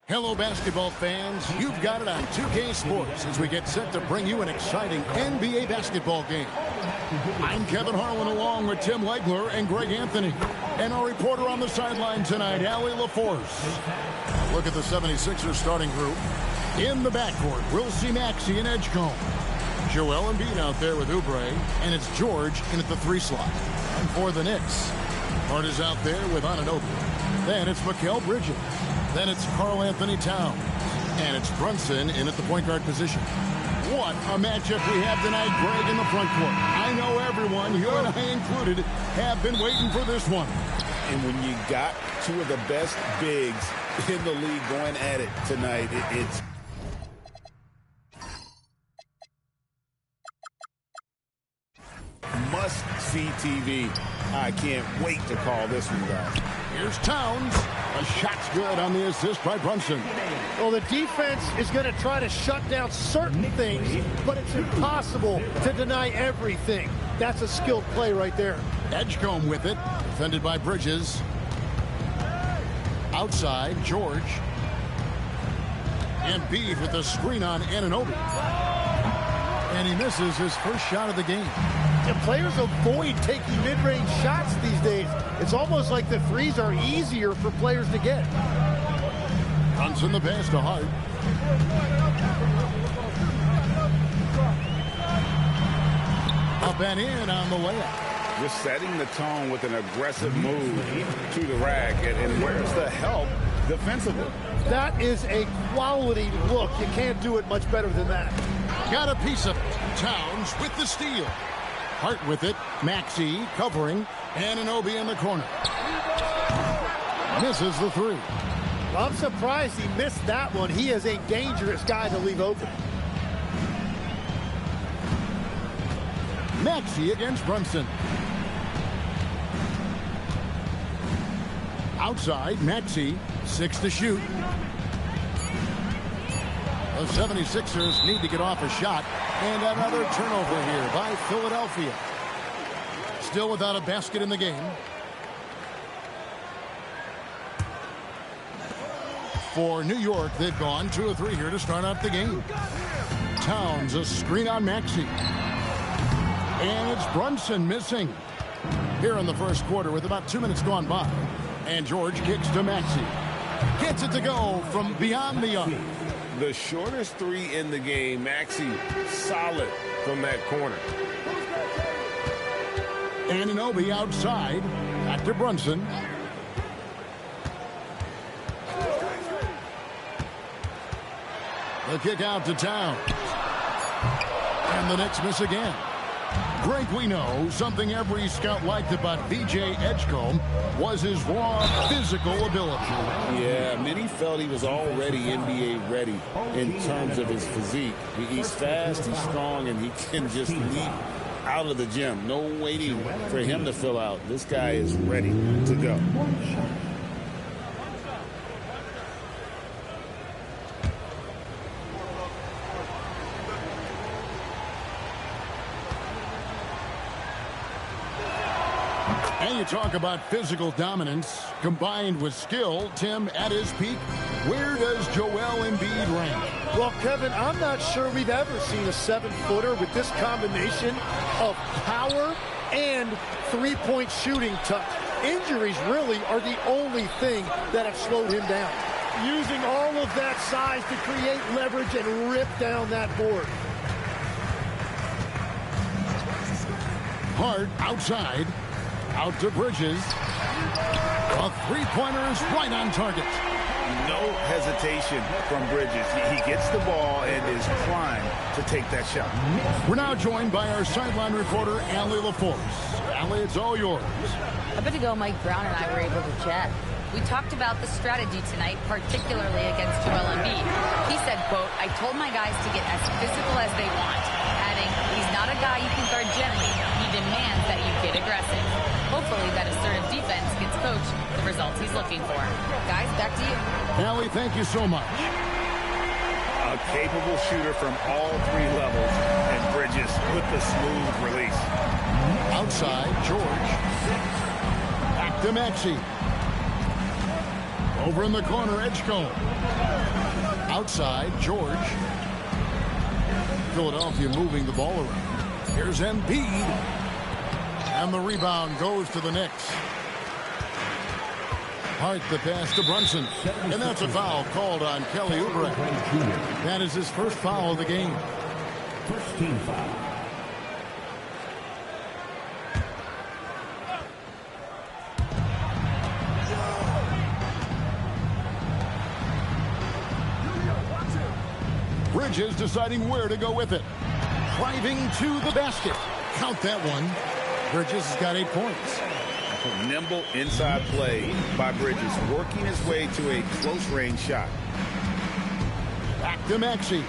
Hello, basketball fans. You've got it on 2K Sports as we get set to bring you an exciting NBA basketball game. I'm Kevin Harlan along with Tim Legler and Greg Anthony. And our reporter on the sideline tonight, Allie LaForce. Look at the 76ers starting group. In the backcourt, we'll see Maxey and Edgecombe. Joel Embiid out there with Oubre. And it's George in at the 3 slot. And for the Knicks, Hart is out there with Anunoby. Then it's Mikal Bridges. Then it's Karl Anthony Towns. And it's Brunson in at the point guard position. What a matchup we have tonight, Greg, in the front court. I know everyone, you and I included, have been waiting for this one. And when you got two of the best bigs in the league going at it tonight, it's... must-see TV. I can't wait to call this one, guys. Here's Towns. A shot's good on the assist by Brunson. Well, the defense is going to try to shut down certain things, but it's impossible to deny everything. That's a skilled play right there. Edgecombe with it. Defended by Bridges. Outside, George. Embiid with the screen on Anunoby. And he misses his first shot of the game. And players avoid taking mid-range shots these days. It's almost like the threes are easier for players to get. Brunson the pass to Hart. Up and in on the layup. Just setting the tone with an aggressive move to the rack. And where's the help defensively? That is a quality look. You can't do it much better than that. Got a piece of it. Towns with the steal. Hart with it. Maxey covering. Anunoby in the corner. Misses the 3. Well, I'm surprised he missed that one. He is a dangerous guy to leave open. Maxey against Brunson. Outside, Maxey. 6 to shoot. The 76ers need to get off a shot. And another turnover here by Philadelphia. Still without a basket in the game. For New York, they've gone 2 of 3 here to start out the game. Towns, a screen on Maxey. And it's Brunson missing. Here in the first quarter with about 2 minutes gone by. And George kicks to Maxey. Gets it to go from beyond the arc. The shortest 3 in the game. Maxey solid from that corner. Anunoby outside. Back to Brunson. The kick out to Towns. And the Knicks miss again. Greg, we know something every scout liked about B.J. Edgecombe was his raw physical ability. Yeah, many felt he was already NBA ready in terms of his physique. He's fast, he's strong, and he can just leap out of the gym. No waiting for him to fill out. This guy is ready to go. And you talk about physical dominance combined with skill. Tim, at his peak, where does Joel Embiid rank? Well, Kevin, I'm not sure we've ever seen a 7-footer with this combination of power and three-point shooting touch. Injuries really are the only thing that have slowed him down. Using all of that size to create leverage and rip down that board. Hart outside. Out to Bridges. A three-pointer is right on target. No hesitation from Bridges. He gets the ball and is primed to take that shot. We're now joined by our sideline reporter, Allie LaForce. Allie, it's all yours. A bit ago, Mike Brown and I were able to chat. We talked about the strategy tonight, particularly against Joel Embiid. He said, quote, "I told my guys to get as physical as they want," adding, "He's not a guy you can guard gently. He demands that you get aggressive." Hopefully that assertive defense gets Coach the results he's looking for. Guys, back to you. Allie, thank you so much. A capable shooter from all 3 levels, and Bridges with the smooth release. Outside, George. Back to Maxey. Over in the corner, Edgecombe. Outside, George. Philadelphia moving the ball around. Here's Embiid. And the rebound goes to the Knicks. Hart the pass to Brunson. And that's a foul called on Kelly Oubre. That is his first foul of the game. First team foul. Bridges deciding where to go with it. Driving to the basket. Count that one. Bridges has got 8 points. Nimble inside play by Bridges, working his way to a close-range shot. Back to Maxey.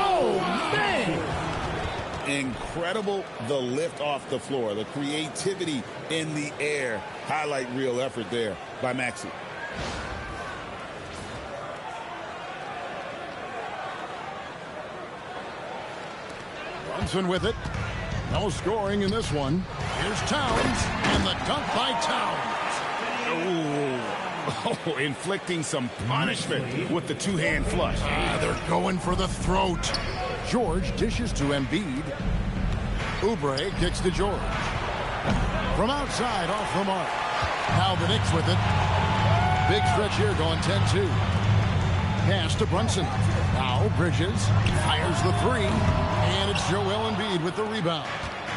Oh, man! Incredible the lift off the floor, the creativity in the air. Highlight real effort there by Maxey. Brunson with it. No scoring in this one. Here's Towns, and the dunk by Towns. Oh, inflicting some punishment with the two-hand flush. They're going for the throat. George dishes to Embiid. Oubre kicks to George. From outside, off the mark. Now the Knicks with it. Big stretch here going 10-2. Pass to Brunson. Now Bridges fires the three. And it's Joel Embiid with the rebound.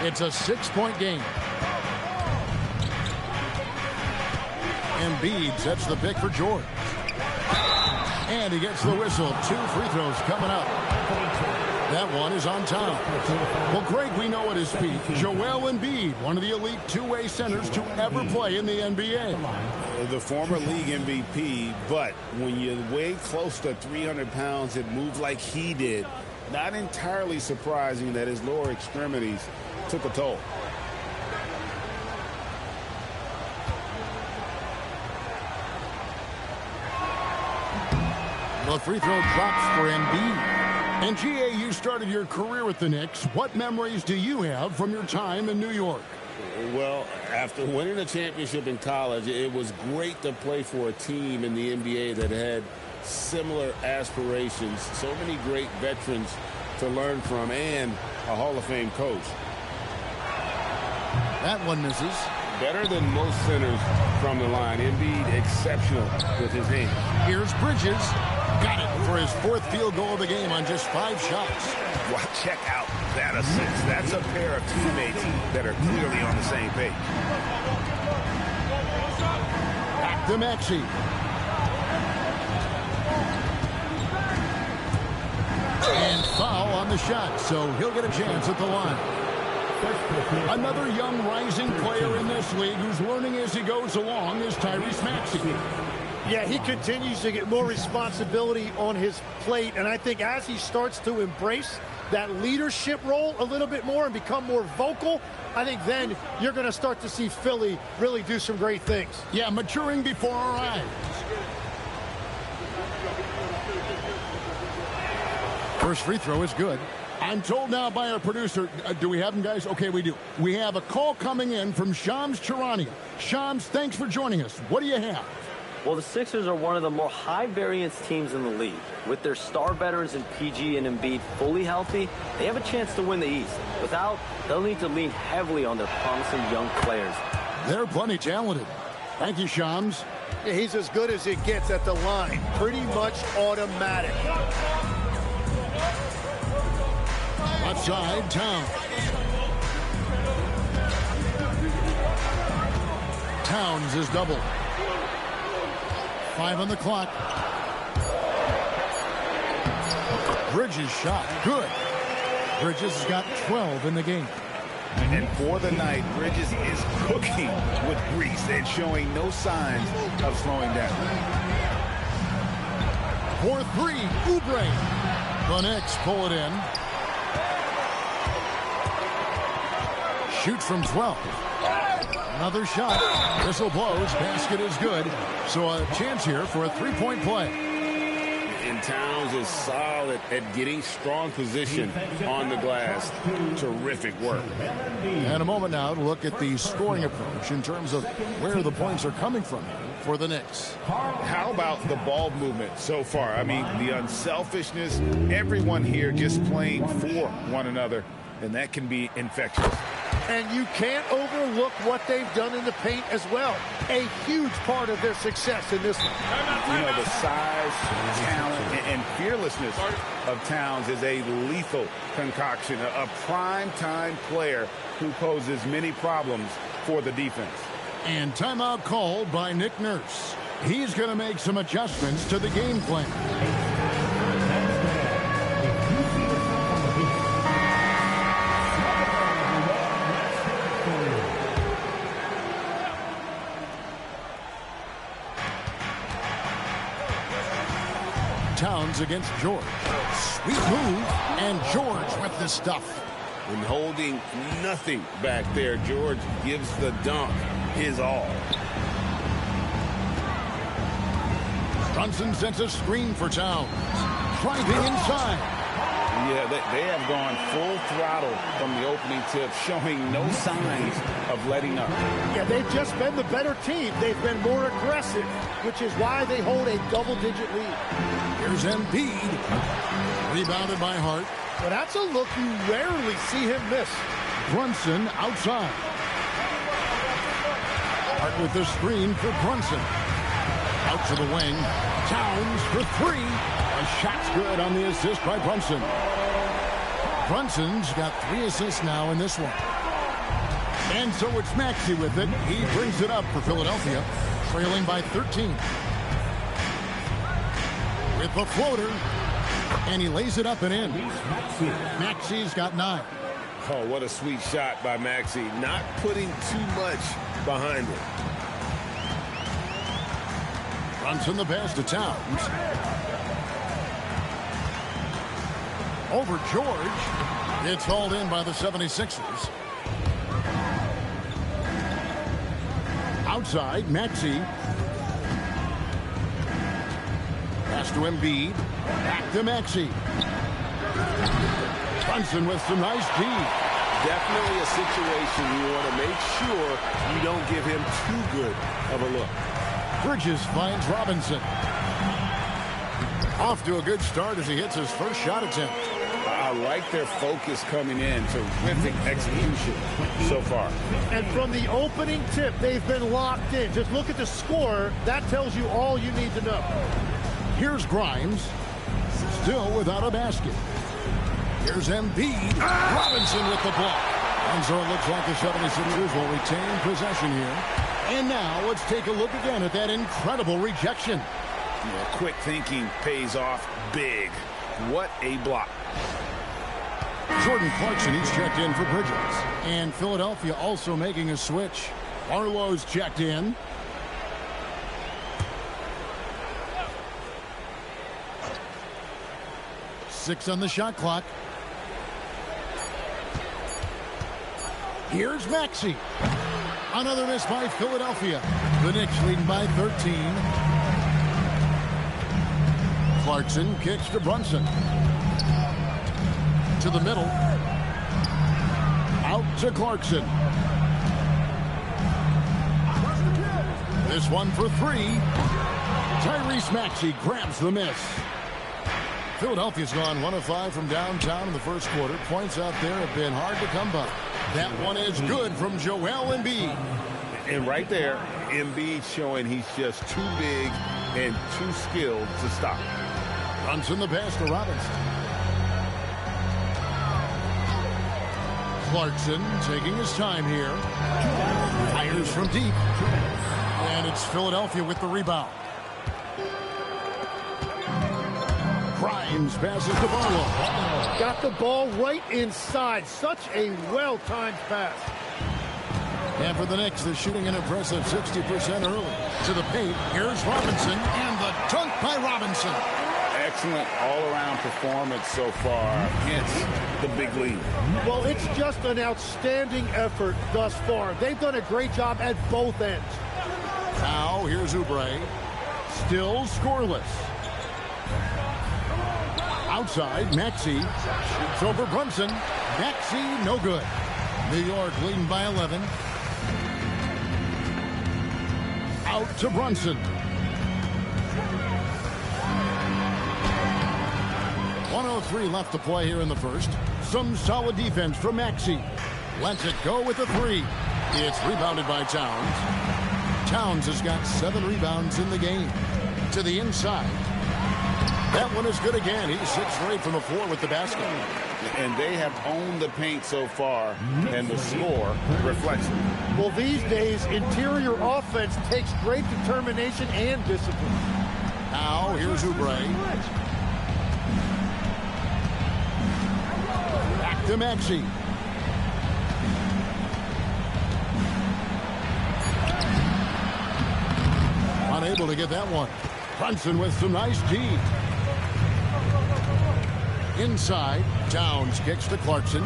It's a 6-point game. Embiid sets the pick for George. And he gets the whistle. 2 free throws coming up. That one is on time. Well, Greg, we know at his peak, Joel Embiid, one of the elite two-way centers to ever play in the NBA. The former league MVP, but when you weigh close to 300 pounds and move like he did, not entirely surprising that his lower extremities took a toll. The free throw drops for Embiid. And GA, you started your career with the Knicks. What memories do you have from your time in New York? Well, after winning a championship in college, it was great to play for a team in the NBA that had similar aspirations. So many great veterans to learn from and a Hall of Fame coach. That one misses. Better than most centers from the line. Embiid exceptional with his hands. Here's Bridges. Got it for his 4th field goal of the game on just 5 shots. Well, check out that assist. That's a pair of teammates that are clearly on the same page. Back to Maxey. And foul on the shot, so he'll get a chance at the line. Another young rising player in this league who's learning as he goes along is Tyrese Maxey. Yeah, he continues to get more responsibility on his plate, and I think as he starts to embrace that leadership role a little bit more and become more vocal, I think then you're going to start to see Philly really do some great things. Yeah, maturing before our eyes. First free throw is good. I'm told now by our producer, do we have him, guys? Okay, we do. We have a call coming in from Shams Charania. Shams, thanks for joining us. What do you have? Well, the Sixers are one of the more high-variance teams in the league. With their star veterans in PG and Embiid fully healthy, they have a chance to win the East. Without, they'll need to lean heavily on their promising young players. They're plenty talented. Thank you, Shams. Yeah, he's as good as it gets at the line. Pretty much automatic. Left side, Towns. Towns is double. 5 on the clock. Bridges shot. Good. Bridges has got 12 in the game. And for the night, Bridges is cooking with grease and showing no signs of slowing down. 4-3, Oubre. The Knicks pull it in. Shoots from 12. Another shot. Whistle blows. Basket is good. So a chance here for a 3-point play. And Towns is solid at getting strong position on the glass. Terrific work. And a moment now to look at the scoring approach in terms of where the points are coming from. for the Knicks. How about the ball movement so far? I mean, the unselfishness, everyone here just playing for one another, and that can be infectious. And you can't overlook what they've done in the paint as well. A huge part of their success in this one. You know, the size, talent, and fearlessness of Towns is a lethal concoction, a prime-time player who poses many problems for the defense. And timeout called by Nick Nurse. He's going to make some adjustments to the game plan. Towns against George. Sweet move, and George with the stuff. And holding nothing back there, George gives the dunk his all. Brunson sends a screen for Towns. Driving inside. Yeah, they have gone full throttle from the opening tip, showing no signs of letting up. Yeah, they've just been the better team. They've been more aggressive, which is why they hold a double-digit lead. Here's Embiid. Rebounded by Hart. Well, that's a look you rarely see him miss. Brunson outside. Hart with the screen for Brunson. Out to the wing. Towns for three. A shot's good on the assist by Brunson. Brunson's got 3 assists now in this one. And so it's Maxey with it. He brings it up for Philadelphia, trailing by 13. With the floater, and he lays it up and in. Maxey's got 9. Oh, what a sweet shot by Maxey. Not putting too much behind it. Brunson the pass to Towns. Over George. It's hauled in by the 76ers. Outside, Maxey. Pass to Embiid. Back to Maxey. Brunson with some nice D. Definitely a situation you want to make sure you don't give him too good of a look. Bridges finds Robinson. Off to a good start as he hits his first shot attempt. I like their focus coming in. Terrific execution so far. And from the opening tip, they've been locked in. Just look at the score. That tells you all you need to know. Here's Grimes. Still without a basket. Here's Embiid. Robinson with the block. And so it looks like the 76ers will retain possession here. And now let's take a look again at that incredible rejection. Yeah, quick thinking pays off big. What a block. Jordan Clarkson, he's checked in for Bridges. And Philadelphia also making a switch. Arlo's checked in. Six on the shot clock. Here's Maxey. Another miss by Philadelphia. The Knicks leading by 13. Clarkson kicks to Brunson. To the middle. Out to Clarkson. This one for three. Tyrese Maxey grabs the miss. Philadelphia's gone 1 of 5 from downtown in the first quarter. Points out there have been hard to come by. That one is good from Joel Embiid. And right there, Embiid showing he's just too big and too skilled to stop. Brunson the pass to Robinson. Clarkson taking his time here. Fires from deep. And it's Philadelphia with the rebound. Grimes passes to Barlow. Got the ball right inside. Such a well-timed pass. And for the Knicks, they're shooting an impressive 60% early. To the paint, here's Robinson, and the dunk by Robinson. Excellent all-around performance so far, hence the big lead. Well, it's just an outstanding effort thus far. They've done a great job at both ends. Now, here's Oubre. Still scoreless. Outside, Maxey shoots over Brunson. Maxey, no good. New York leading by 11. Out to Brunson. 1:03 left to play here in the first. Some solid defense from Maxey. Lets it go with a three. It's rebounded by Towns. Towns has got 7 rebounds in the game. To the inside. That one is good again. He's 6 straight from the floor with the basket. And they have owned the paint so far, and the score reflects it. Well, these days, interior offense takes great determination and discipline. Now, here's Oubre. Back to Maxey. Unable to get that one. Brunson with some nice D. Inside, Towns kicks to Clarkson.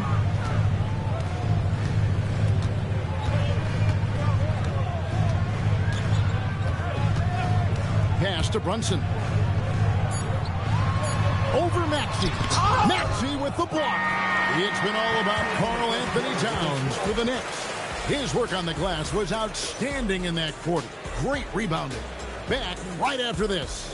Pass to Brunson. Over Maxey. Maxey with the block. It's been all about Karl Anthony Towns for the Knicks. His work on the glass was outstanding in that quarter. Great rebounding. Back right after this.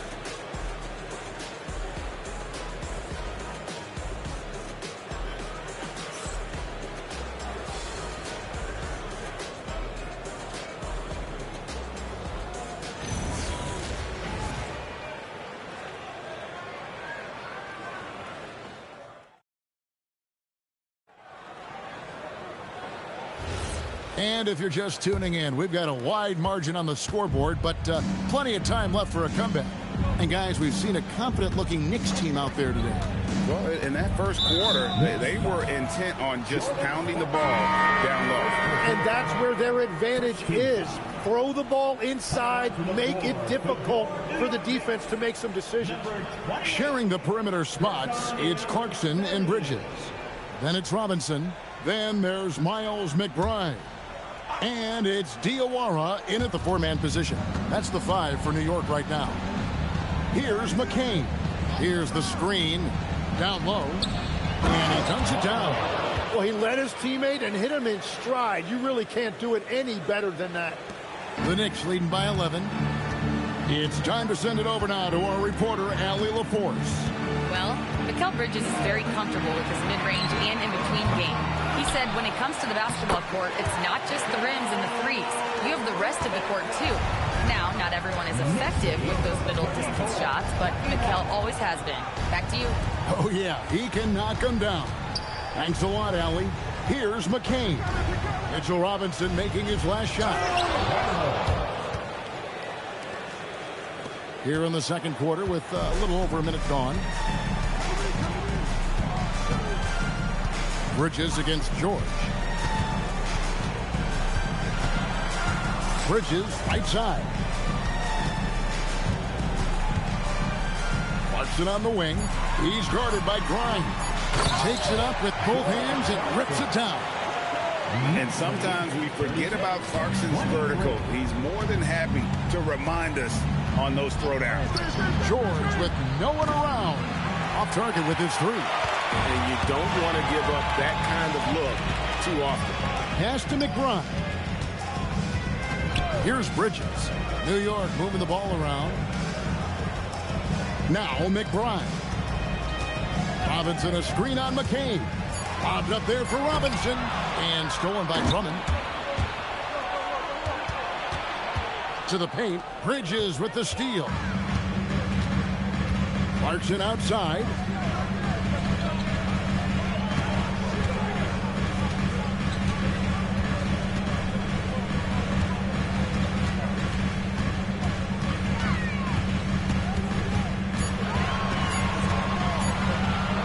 And if you're just tuning in, we've got a wide margin on the scoreboard, but plenty of time left for a comeback. And, guys, we've seen a confident-looking Knicks team out there today. Well, in that first quarter, they were intent on just pounding the ball down low. And that's where their advantage is. Throw the ball inside, make it difficult for the defense to make some decisions. Sharing the perimeter spots, it's Clarkson and Bridges. Then it's Robinson. Then there's Miles McBride. And it's Diawara in at the 4-man position. That's the 5 for New York right now. Here's McCain. Here's the screen. Down low. And he dunks it down. Well, he led his teammate and hit him in stride. You really can't do it any better than that. The Knicks leading by 11. It's time to send it over now to our reporter, Allie LaForce. Well, Mikal Bridges is very comfortable with his mid-range and in-between game. He said when it comes to the basketball court, it's not just the rims and the threes. You have the rest of the court, too. Now, not everyone is effective with those middle-distance shots, but Mikal always has been. Back to you. Oh, yeah, he can knock them down. Thanks a lot, Allie. Here's McCain. Mitchell Robinson making his last shot. Here in the second quarter with a little over a minute gone. Bridges against George. Bridges right side. Clarkson on the wing. He's guarded by Grimes. Takes it up with both hands and rips it down. And sometimes we forget about Clarkson's vertical. He's more than happy to remind us on those throwdowns. George with no one around. Off target with his 3. And you don't want to give up that kind of look too often. Pass to McBride. Here's Bridges. New York moving the ball around. Now McBride. Robinson a screen on McCain. Bobbed up there for Robinson. And stolen by Drummond. To the paint. Bridges with the steal. Clarkson outside.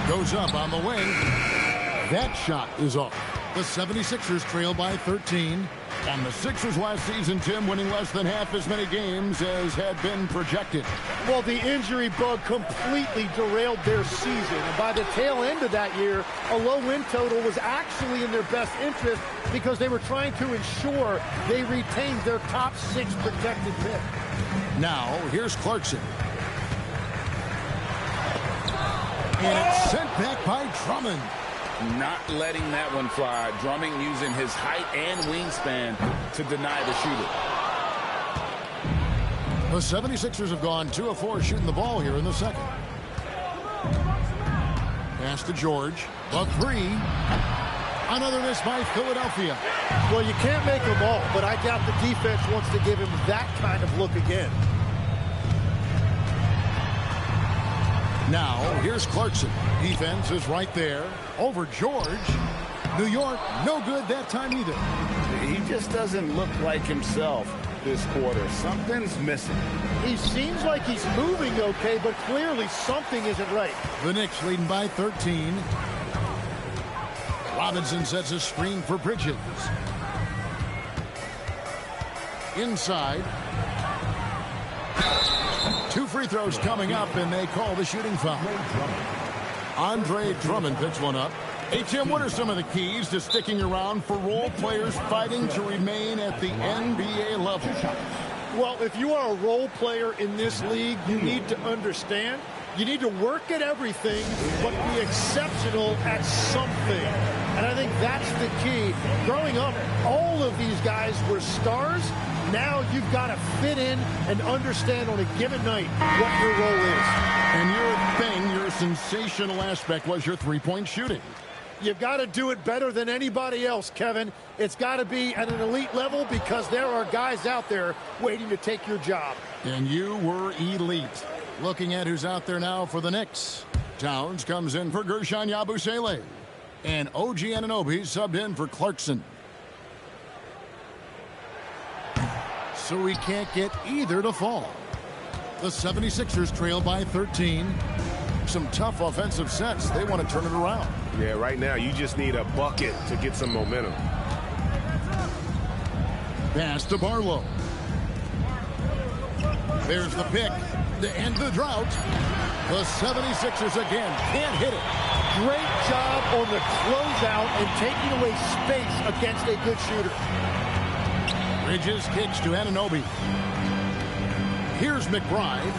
Goes up on the wing. That shot is off. The 76ers trail by 13. And the Sixers last season, Tim, winning less than half as many games as had been projected. Well, the injury bug completely derailed their season. And by the tail end of that year, a low win total was actually in their best interest because they were trying to ensure they retained their top 6 protected men. Now, here's Clarkson. And it's sent back by Drummond. Not letting that one fly. Drummond using his height and wingspan to deny the shooter. The 76ers have gone 2 of 4 shooting the ball here in the second. Pass to George. The three. Another miss by Philadelphia. Well, you can't make them all, but I doubt the defense wants to give him that kind of look again. Now, here's Clarkson. Defense is right there. Over George. New York, no good that time either. He just doesn't look like himself this quarter. Something's missing. He seems like he's moving okay, but clearly something isn't right. The Knicks leading by 13. Robinson sets a screen for Bridges. Inside. 2 free throws coming up, and they call the shooting foul. Andre Drummond picks one up. Hey, Tim, what are some of the keys to sticking around for role players fighting to remain at the NBA level? Well, if you are a role player in this league, you need to understand. You need to work at everything, but be exceptional at something. And I think that's the key. Growing up, all of these guys were stars. Now you've got to fit in and understand on a given night what your role is. And your sensational aspect was your three-point shooting. You've got to do it better than anybody else, Kevin. It's got to be at an elite level because there are guys out there waiting to take your job. And you were elite. Looking at who's out there now for the Knicks. Towns comes in for Gershon Yabusele. And OG Anunoby subbed in for Clarkson. So we can't get either to fall. The 76ers trail by 13. Some tough offensive sets. They want to turn it around. Yeah, right now you just need a bucket to get some momentum. Pass to Barlow. There's the pick to end the drought. The 76ers again can't hit it. Great job on the closeout and taking away space against a good shooter. Bridges kicks to Anunoby. Here's McBride.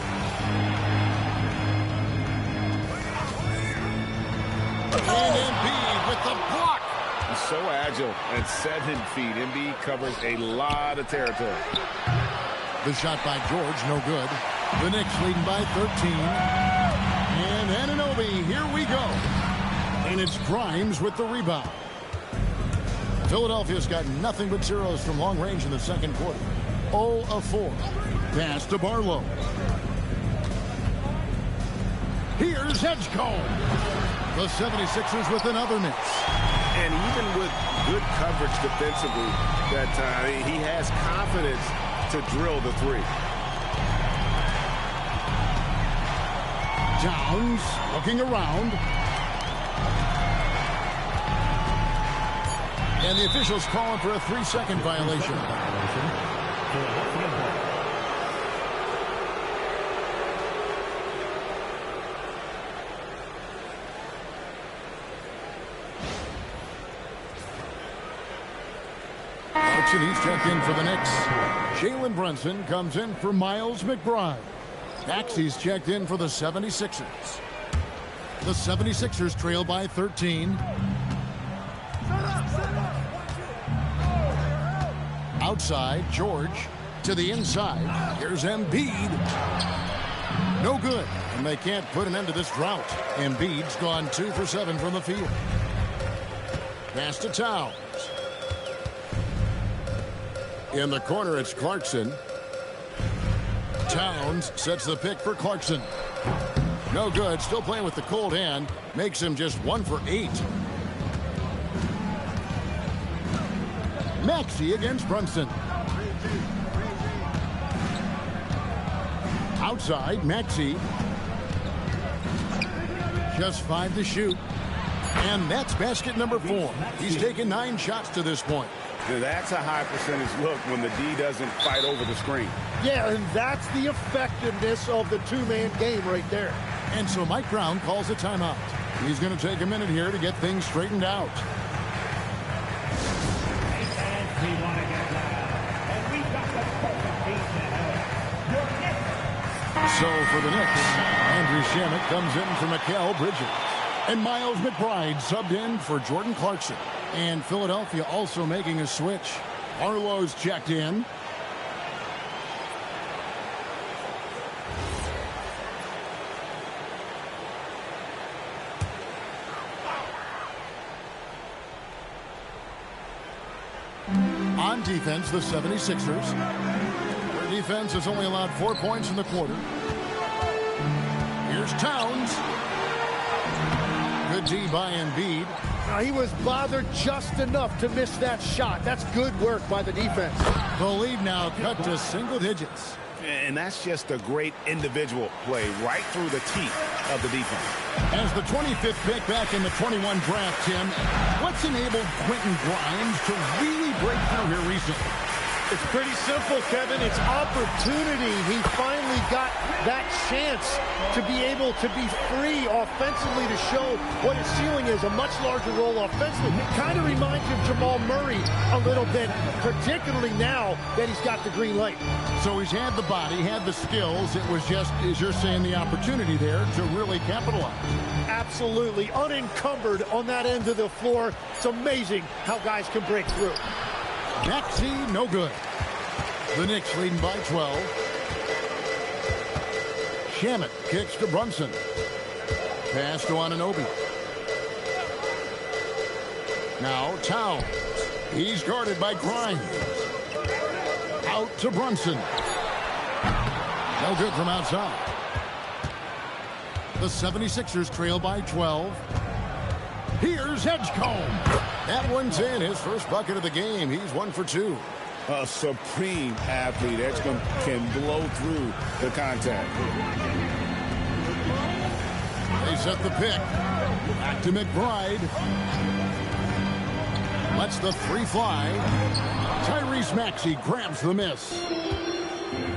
And Embiid with the block. He's so agile at 7 feet. Embiid covers a lot of territory. The shot by George, no good. The Knicks leading by 13. And Anunoby, here we go. And it's Grimes with the rebound. Philadelphia's got nothing but zeros from long range in the second quarter. 0 of 4. Pass to Barlow. Here's Edgecombe. The 76ers with another miss. And even with good coverage defensively that time, he has confidence to drill the three. Towns looking around. And the officials calling for a 3-second violation. Clarkson, he's checked in for the Knicks. Jalen Brunson comes in for Miles McBride. Maxey's checked in for the 76ers. The 76ers trail by 13. Outside, George to the inside. Here's Embiid. No good, and they can't put an end to this drought. Embiid's gone 2 for 7 from the field. Pass to Towns. In the corner, it's Clarkson. Towns sets the pick for Clarkson. No good, still playing with the cold hand. Makes him just 1 for 8. Maxey against Brunson. Outside, Maxey. Just 5 to shoot. And that's basket number 4. He's taken 9 shots to this point. That's a high percentage look when the D doesn't fight over the screen. Yeah, and that's the effectiveness of the two-man game right there. And so Mike Brown calls a timeout. He's going to take a minute here to get things straightened out. So for the Knicks, Andrew Shamet comes in for Mikal Bridges. And Miles McBride subbed in for Jordan Clarkson. And Philadelphia also making a switch. Arlo's checked in. on defense, the 76ers. Their defense has only allowed 4 points in the quarter. Here's Towns. Good D by Embiid. Now, he was bothered just enough to miss that shot. That's good work by the defense. The lead now cut to single digits. And that's just a great individual play right through the teeth of the defense. As the 25th pick back in the 21 draft, Tim, what's enabled Quentin Grimes to really break through here recently? It's pretty simple, Kevin. It's opportunity. He finally got that chance to be able to be free offensively to show what his ceiling is, a much larger role offensively. It kind of reminds you of Jamal Murray a little bit, particularly now that he's got the green light. So he's had the body, had the skills. It was just, as you're saying, the opportunity there to really capitalize. Absolutely unencumbered on that end of the floor. It's amazing how guys can break through. Maxey, no good. The Knicks leading by 12. Shamet kicks to Brunson. Pass to Anunoby. Now Towns. He's guarded by Grimes. Out to Brunson. No good from outside. The 76ers trail by 12. Here's Edgecombe. That one's in. His first bucket of the game. He's 1 for 2. A supreme athlete. Edgecombe can blow through the contact. They set the pick. Back to McBride. Lets the three fly. Tyrese Maxey grabs the miss.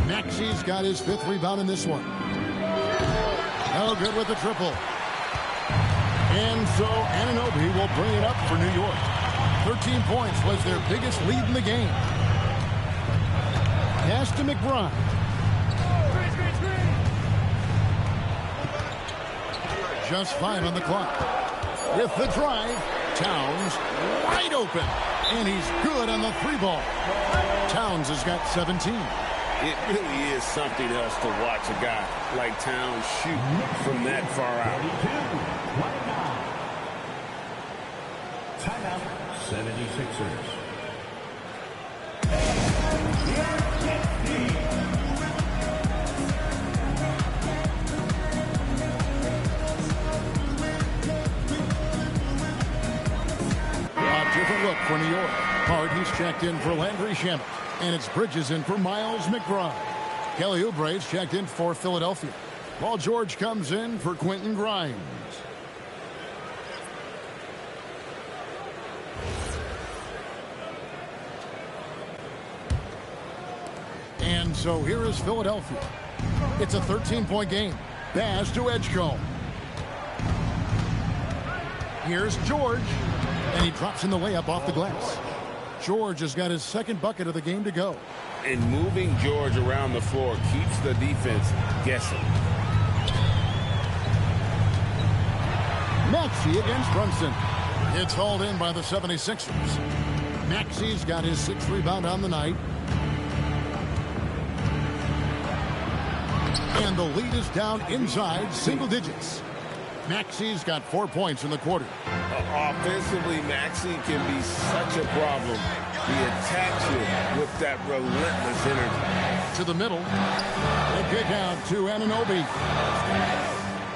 Maxey's got his 5th rebound in this one. No good with the triple. And so Anunoby will bring it up for New York. 13 points was their biggest lead in the game. Pass to McBride. Just 5 on the clock. With the drive, Towns wide open. And he's good on the 3 ball. Towns has got 17. It really is something else to watch a guy like Towns shoot from that far out. Timeout, 76ers. Different look for New York. Hard, he's checked in for Landry Shamet. And it's Bridges in for Miles McBride. Kelly Oubre's checked in for Philadelphia. Paul George comes in for Quentin Grimes. And so here is Philadelphia. It's a 13-point game. Pass to Edgecombe. Here's George. And he drops in the layup off the glass. George has got his 2nd bucket of the game to go. And moving George around the floor keeps the defense guessing. Maxey against Brunson. It's hauled in by the 76ers. Maxey's got his 6th rebound on the night. And the lead is down inside single digits. Maxey's got 4 points in the quarter. Offensively, Maxey can be such a problem. He attacks you with that relentless energy. To the middle. The kick out to Anunoby.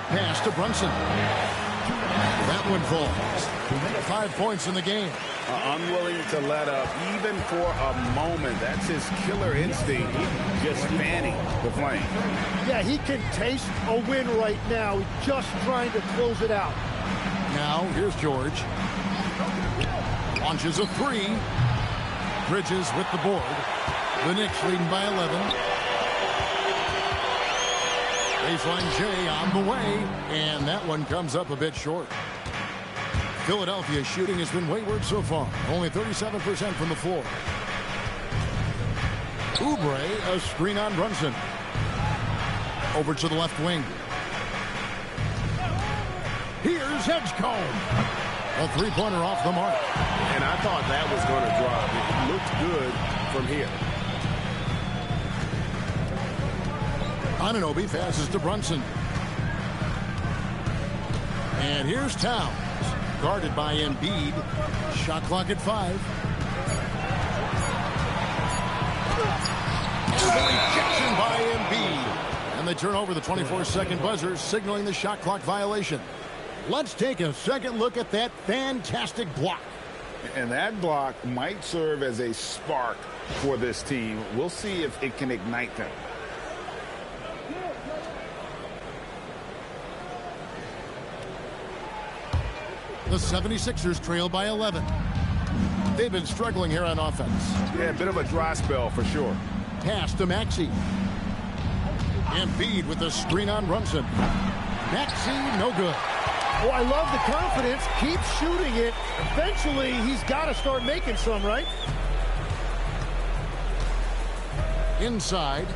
Pass to Brunson. That one falls. 5 points in the game. Unwilling to let up even for a moment. That's his killer instinct. Just fanning the flame. Yeah, he can taste a win right now. He's just trying to close it out. Now, here's George. Launches a 3. Bridges with the board. The Knicks leading by 11. Baseline J on the way. And that one comes up a bit short. Philadelphia's shooting has been wayward so far. Only 37% from the floor. Oubre, a screen on Brunson. Over to the left wing. Here's Edgecombe. A 3-pointer off the mark. And I thought that was going to drop. It looked good from here. Anunoby passes to Brunson. And here's Towns. Guarded by Embiid. Shot clock at 5. And the rejection by Embiid. And they turn over the 24-second buzzer, signaling the shot clock violation. Let's take a second look at that fantastic block. And that block might serve as a spark for this team. We'll see if it can ignite them. The 76ers trail by 11. They've been struggling here on offense. Yeah, a bit of a dry spell for sure. Pass to Maxey. Embiid with the screen on Brunson. Maxey, no good. Oh, I love the confidence. Keep shooting it. Eventually, he's got to start making some, right? Inside.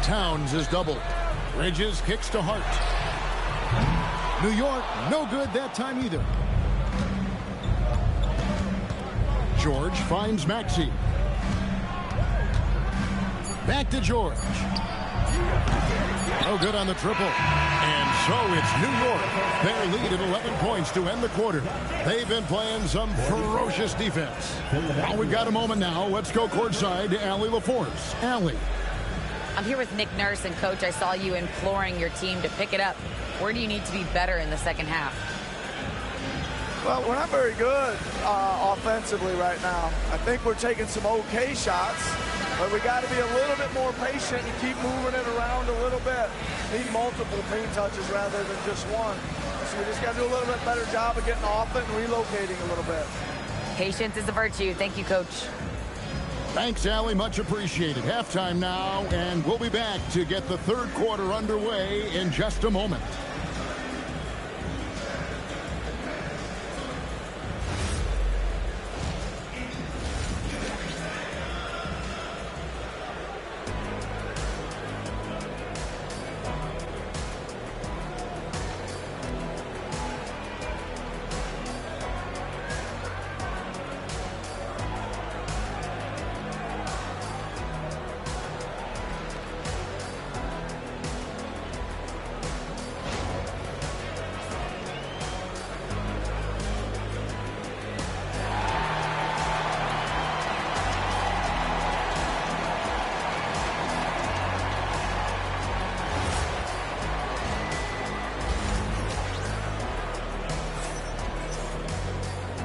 Towns is doubled. Bridges kicks to Hart. New York, no good that time either. George finds Maxey. Back to George. No good on the triple. And so it's New York. Their lead at 11 points to end the quarter. They've been playing some ferocious defense. Well, we've got a moment now. Let's go courtside to Allie LaForce. Allie. I'm here with Nick Nurse, and Coach, I saw you imploring your team to pick it up. Where do you need to be better in the second half? Well, we're not very good offensively right now. I think we're taking some okay shots, but we got to be a little bit more patient and keep moving it around a little bit. Need multiple paint touches rather than just one. So we just got to do a little bit better job of getting off it and relocating a little bit. Patience is a virtue. Thank you, Coach. Thanks, Allie. Much appreciated. Halftime now, and we'll be back to get the third quarter underway in just a moment.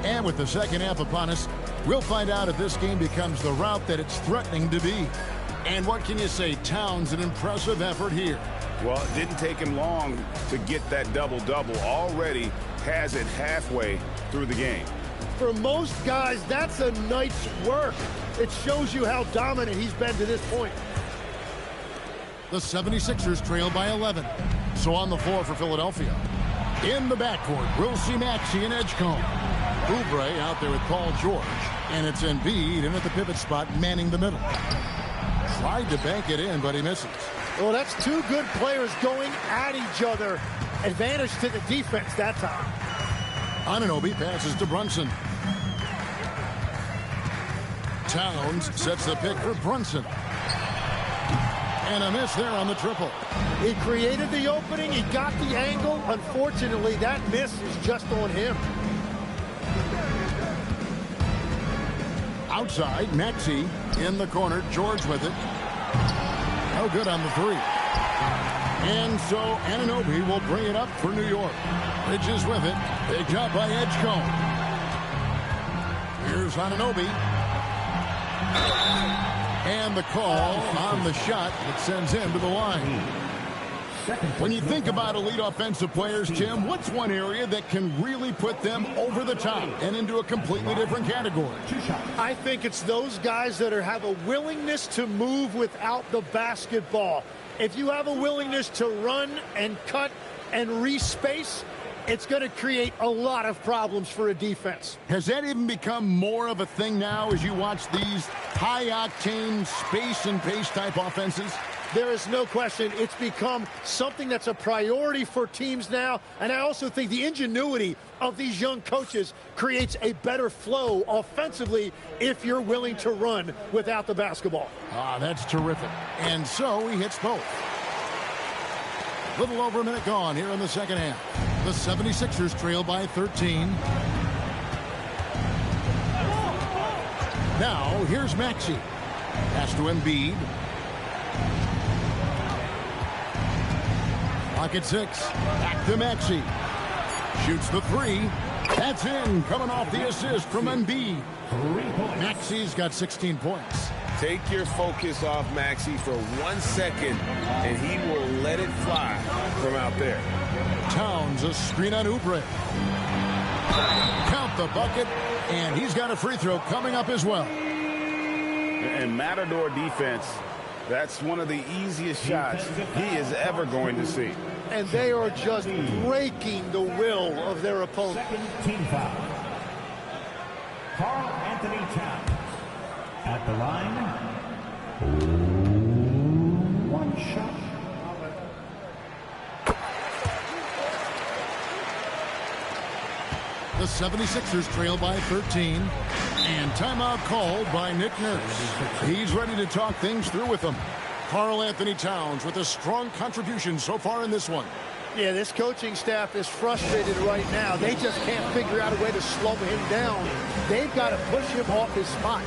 And with the second half upon us, we'll find out if this game becomes the route that it's threatening to be. And what can you say? Towns, an impressive effort here. Well, it didn't take him long to get that double-double. Already has it halfway through the game. For most guys, that's a night's work. It shows you how dominant he's been to this point. The 76ers trail by 11. So on the floor for Philadelphia. In the backcourt, we'll see Maxey and Edgecombe. Oubre out there with Paul George. And it's Embiid in at the pivot spot, manning the middle. Tried to bank it in, but he misses. Well, that's two good players going at each other. Advantage to the defense that time. Anunoby passes to Brunson. Towns sets the pick for Brunson. And a miss there on the triple. He created the opening. He got the angle. Unfortunately, that miss is just on him. Outside, Maxey in the corner. George with it. No good on the three. And so Anunoby will bring it up for New York. Bridges with it. Picked up by Edgecombe. Here's Anunoby. And the call on the shot that sends him to the line. When you think about elite offensive players, Tim, what's one area that can really put them over the top and into a completely different category? I think it's those guys that have a willingness to move without the basketball. If you have a willingness to run and cut and respace, it's going to create a lot of problems for a defense. Has that even become more of a thing now as you watch these high-octane space and pace type offenses? There is no question it's become something that's a priority for teams now. And I also think the ingenuity of these young coaches creates a better flow offensively if you're willing to run without the basketball. Ah, that's terrific. And so he hits both. Little over a minute gone here in the second half. The 76ers trail by 13. Now, here's Maxey. Pass to Embiid. Pocket 6. Back to Maxey. Shoots the 3. That's in. Coming off the assist from Embiid. Maxey's got 16 points. Take your focus off Maxey for 1 second, and he will let it fly from out there. Towns, a screen on Oubre. Count the bucket, and he's got a free throw coming up as well. And Matador defense, that's one of the easiest shots he is ever going to see. And they are just breaking the will of their opponent. Team foul. Karl Anthony Towns at the line. 1 shot. The 76ers trail by 13. And timeout called by Nick Nurse. He's ready to talk things through with them. Karl Anthony Towns with a strong contribution so far in this one. Yeah, this coaching staff is frustrated right now. They just can't figure out a way to slow him down. They've got to push him off his spot.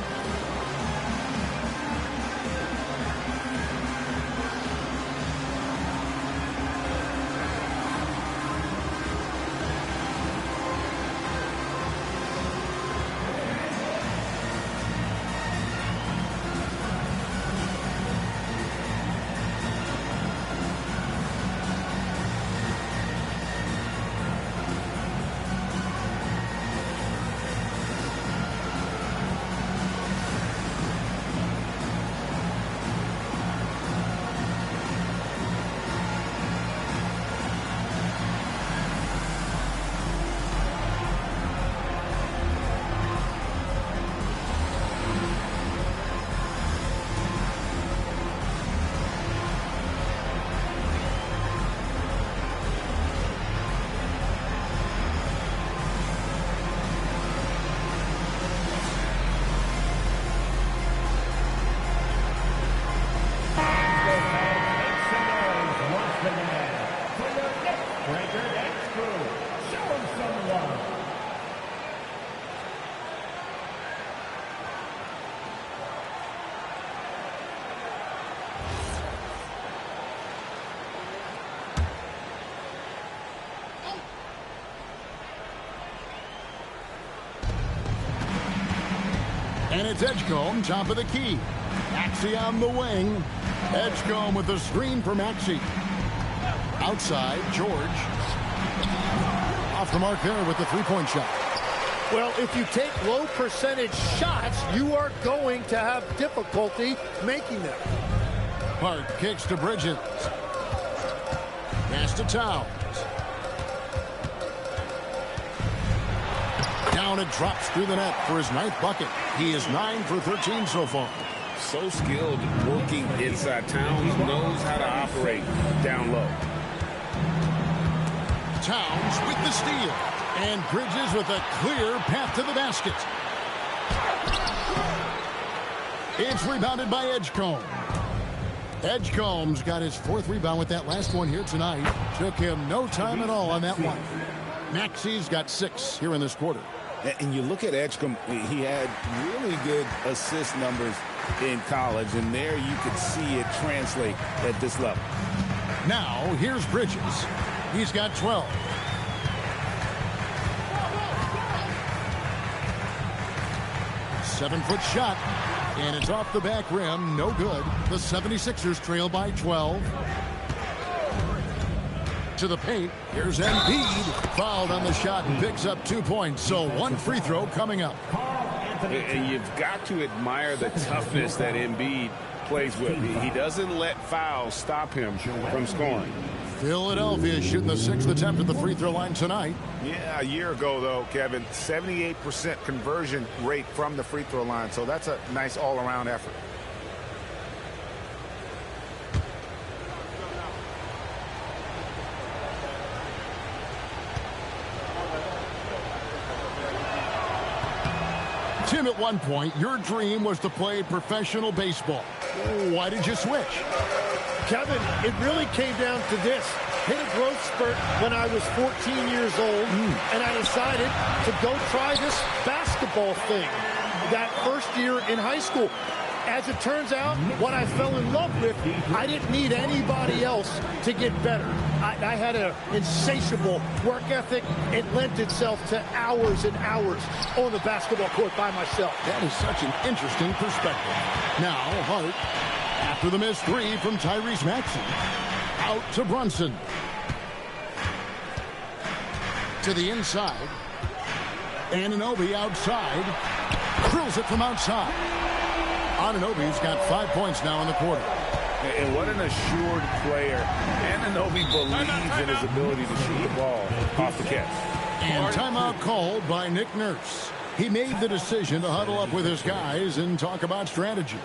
And it's Edgecombe, top of the key. Maxey on the wing. Edgecombe with the screen for Maxey. Outside, George. Off the mark there with the three-point shot. Well, if you take low percentage shots, you are going to have difficulty making them. Hart kicks to Bridges. Pass to Towns. Down and drops through the net for his 9th bucket. He is 9 for 13 so far. So skilled working inside. Towns knows how to operate down low. Towns with the steal. And Bridges with a clear path to the basket. It's rebounded by Edgecombe. Edgecombe's got his 4th rebound with that last one here tonight. Took him no time at all on that one. Maxey's got 6 here in this quarter. And you look at Edgecombe, he had really good assist numbers in college, and there you could see it translate at this level. Now, here's Bridges. He's got 12. Seven-foot shot, and it's off the back rim. No good. The 76ers trail by 12. To the paint. Here's Embiid. Fouled on the shot and picks up 2 points. So 1 free throw coming up. And you've got to admire the toughness that Embiid plays with. He doesn't let fouls stop him from scoring. Philadelphia shooting the 6th attempt at the free throw line tonight. Yeah, a year ago, though, Kevin, 78% conversion rate from the free throw line. So that's a nice all-around effort. Tim, at one point, your dream was to play professional baseball. Why did you switch? Kevin, it really came down to this. Hit a growth spurt when I was 14 years old, and I decided to go try this basketball thing that first year in high school. As it turns out, what I fell in love with, I didn't need anybody else to get better. I had an insatiable work ethic. It lent itself to hours and hours on the basketball court by myself. That is such an interesting perspective. Now, Hart, after the missed three from Tyrese Maxey, out to Brunson. To the inside. Anunoby outside. Drills it from outside. Anunoby's got 5 points now in the quarter. And what an assured player. Anunoby believes in his ability to shoot the ball off the catch. And timeout called by Nick Nurse. He made the decision to huddle up with his guys and talk about strategy.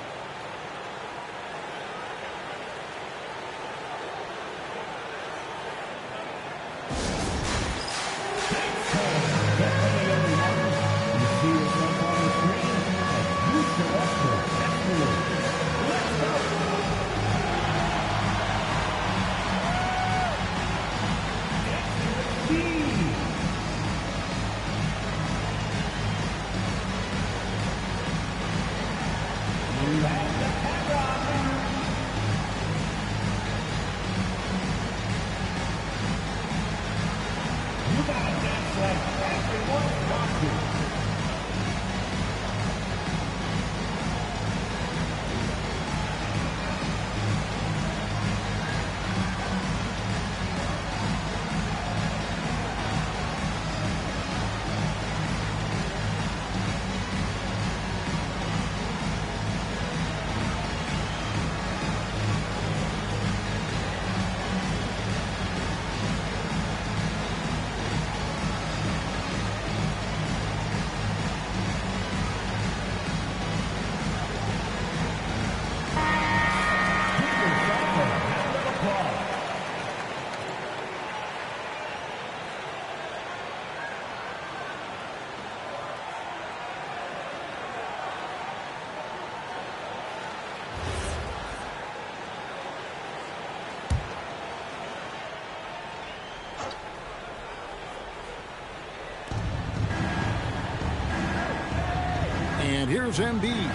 And here's Embiid.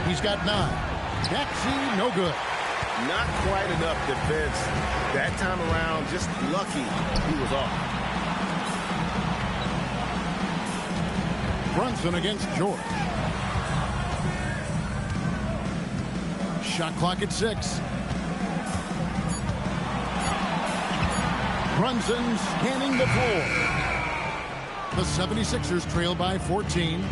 He's got 9. Maxey, no good. Not quite enough defense. That time around, just lucky he was off. Brunson against George. Shot clock at 6. Brunson scanning the floor. The 76ers trail by 14.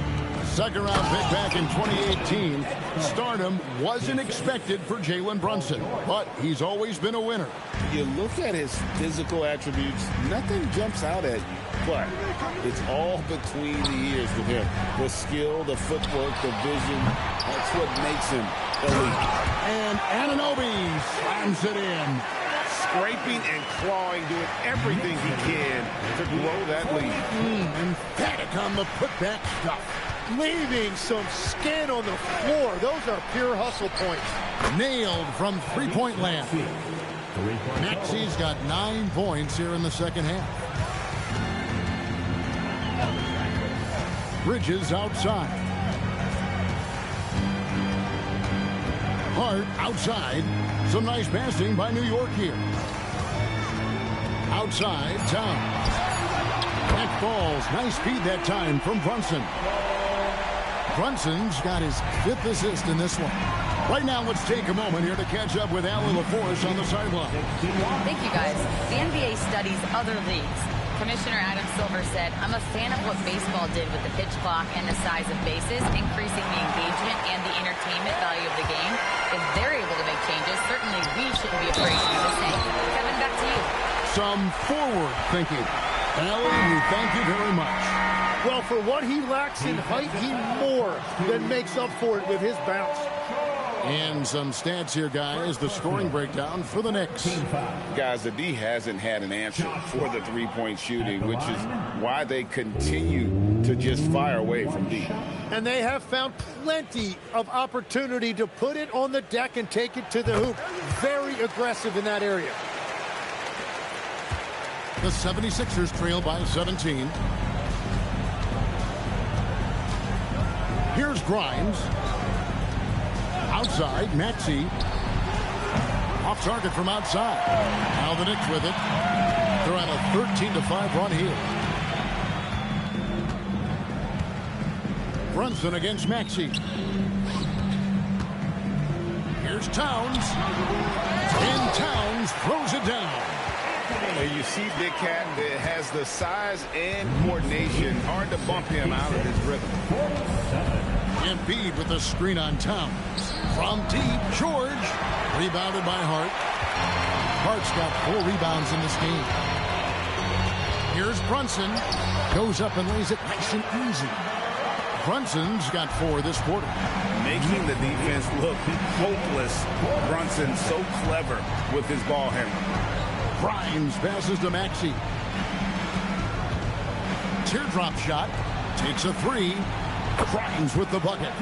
Second round pick back in 2018. Stardom wasn't expected for Jalen Brunson, but he's always been a winner. You look at his physical attributes, nothing jumps out at you, but it's all between the ears with him. The skill, the footwork, the vision, that's what makes him elite. And Anunoby slams it in. Scraping and clawing, doing everything he can to grow that lead. Emphatic on the putback stuff. Leaving some skin on the floor. Those are pure hustle points. Nailed from three-point land. Maxey's got 9 points here in the second half. Bridges outside. Hart outside. Some nice passing by New York here. Outside, Towns. Back balls. Nice feed that time from Brunson. Brunson's got his 5th assist in this one. Right now, let's take a moment here to catch up with Alan LaForce on the sideline. Thank you, guys. The NBA studies other leagues. Commissioner Adam Silver said, I'm a fan of what baseball did with the pitch clock and the size of bases, increasing the engagement and the entertainment value of the game. If they're able to make changes, certainly we shouldn't be afraid to do the same. Kevin, back to you. Some forward thinking. Alan, we thank you very much. Well, for what he lacks in height, he more than makes up for it with his bounce. And some stats here, guys. The scoring breakdown for the Knicks. Guys, the D hasn't had an answer for the three-point shooting, which is why they continue to just fire away from deep. And they have found plenty of opportunity to put it on the deck and take it to the hoop. Very aggressive in that area. The 76ers trail by 17. Here's Grimes. Outside, Maxey. Off target from outside. Now the Knicks with it. They're on a 13-5 run here. Brunson against Maxey. Here's Towns. And Towns throws it down. And you see Big Cat that has the size and coordination. Hard to bump him out of his rhythm. Embiid with the screen on Towns. From deep, George. Rebounded by Hart. Hart's got 4 rebounds in this game. Here's Brunson. Goes up and lays it nice and easy. Brunson's got 4 this quarter. Making the defense look hopeless. Brunson so clever with his ball handling. Grimes passes to Maxey. Teardrop shot. Takes a 3. Grimes with the bucket.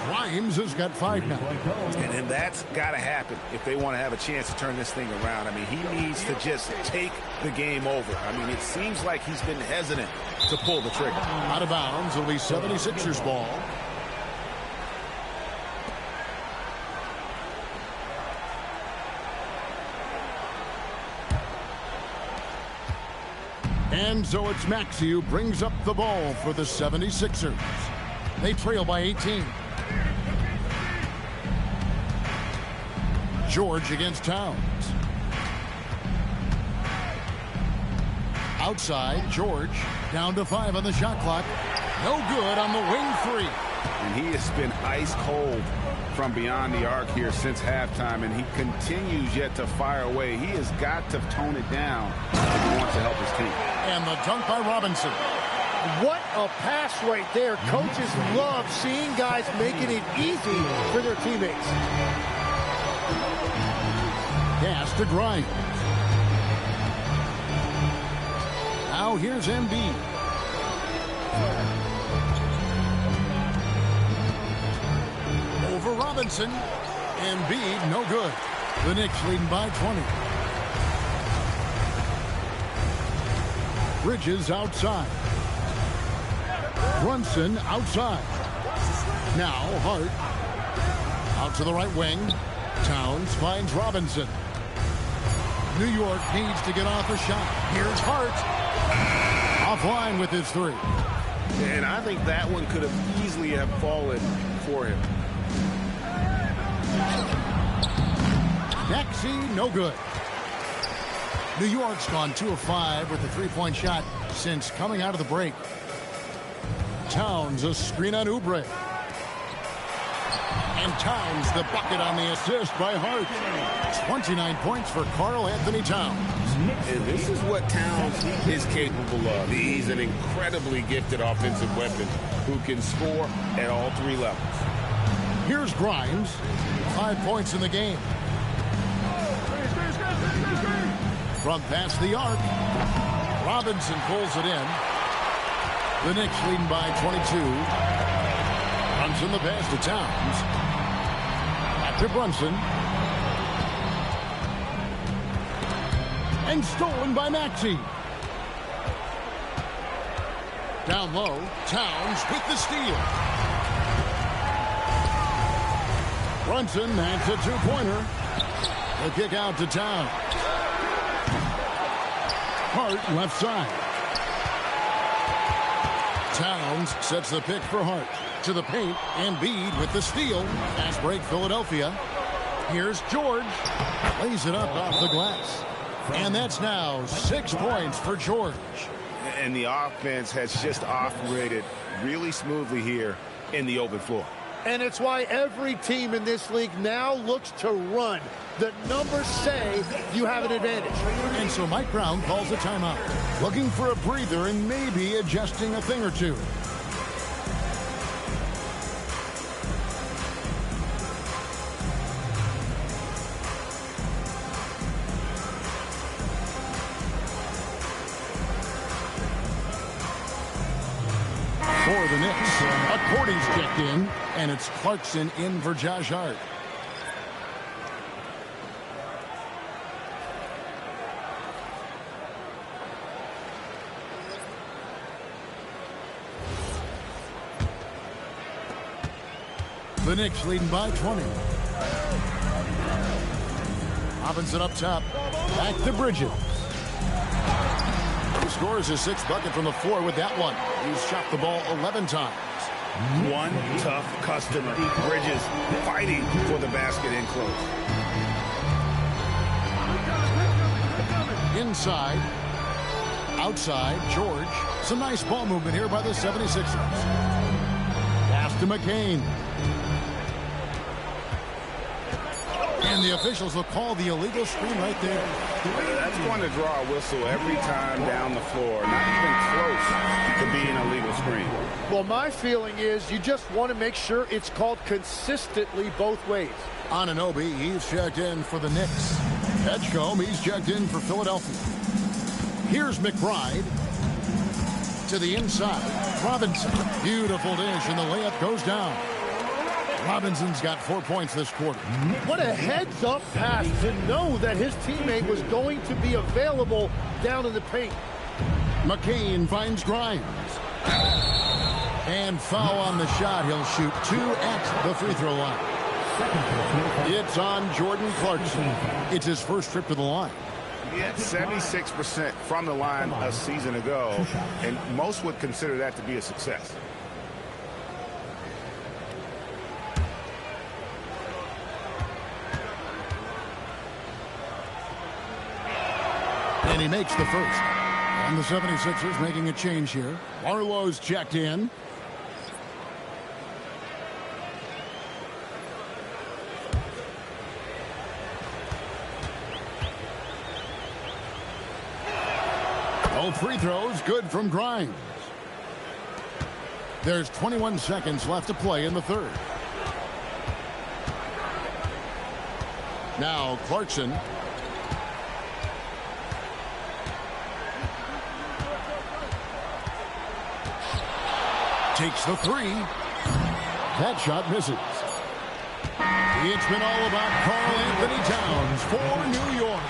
Grimes has got 5 now. And that's got to happen if they want to have a chance to turn this thing around. I mean, he needs to just take the game over. I mean, it seems like he's been hesitant to pull the trigger. Out of bounds, it'll be 76ers ball. And so it's Maxey who brings up the ball for the 76ers. They trail by 18. George against Towns. Outside, George down to 5 on the shot clock. No good on the wing 3. And he has been ice cold from beyond the arc here since halftime, and he continues yet to fire away. He has got to tone it down if he wants to help his team. And the dunk by Robinson. What a pass right there. Coaches love seeing guys making it easy for their teammates. Pass to Grimes. Now here's Embiid. Over Robinson. Embiid, no good. The Knicks leading by 20. Bridges outside. Brunson outside. Now Hart. Out to the right wing. Towns finds Robinson. New York needs to get off a shot. Here's Hart. Offline with his 3. And I think that one could have easily have fallen for him. Maxey, no good. New York's gone 2 of 5 with a 3-point shot since coming out of the break. Towns, a screen on Oubre. And Towns, the bucket on the assist by Hart. 29 points for Karl Anthony Towns. And this is what Towns is capable of. He's an incredibly gifted offensive weapon who can score at all 3 levels. Here's Grimes. 5 points in the game. From past the arc. Robinson pulls it in. The Knicks leading by 22. Brunson the pass to Towns. Back to Brunson. And stolen by Maxey. Down low, Towns with the steal. Brunson, that's a 2-pointer. The kick out to Towns. Hart left side. Towns sets the pick for Hart. To the paint, Embiid with the steal. Fast break, Philadelphia. Here's George. Lays it up off the glass. And that's now 6 points for George. And the offense has just operated really smoothly here in the open floor. And it's why every team in this league now looks to run. The numbers say you have an advantage. And so Mike Brown calls a timeout. Looking for a breather and maybe adjusting a thing or two. For the Knicks, Accordy's checked in, and it's Clarkson in for Josh Hart. The Knicks leading by 20. Robinson up top. Back to Bridges. He scores his 6th bucket from the floor with that one. He's shot the ball 11 times. One tough customer. Bridges fighting for the basket in close. Inside. Outside. George. Some nice ball movement here by the 76ers. Pass to McCain. And the officials will call the illegal screen right there. That's going to draw a whistle every time down the floor. Not even close to being a legal screen. Well, my feeling is you just want to make sure it's called consistently both ways. Anunoby, he's checked in for the Knicks. Edgecombe, he's checked in for Philadelphia. Here's McBride to the inside. Robinson, beautiful dish, and the layup goes down. Robinson's got 4 points this quarter. What a heads-up pass to know that his teammate was going to be available down in the paint. McCain finds Grimes. And foul on the shot. He'll shoot 2 at the free throw line. It's on Jordan Clarkson. It's his first trip to the line. He had 76% from the line a season ago, and most would consider that to be a success. And he makes the first. And the 76ers making a change here. Barlow's checked in. Both free throws good from Grimes. There's 21 seconds left to play in the third. Now Clarkson. Takes the three. That shot misses. It's been all about Karl Anthony Towns for New York.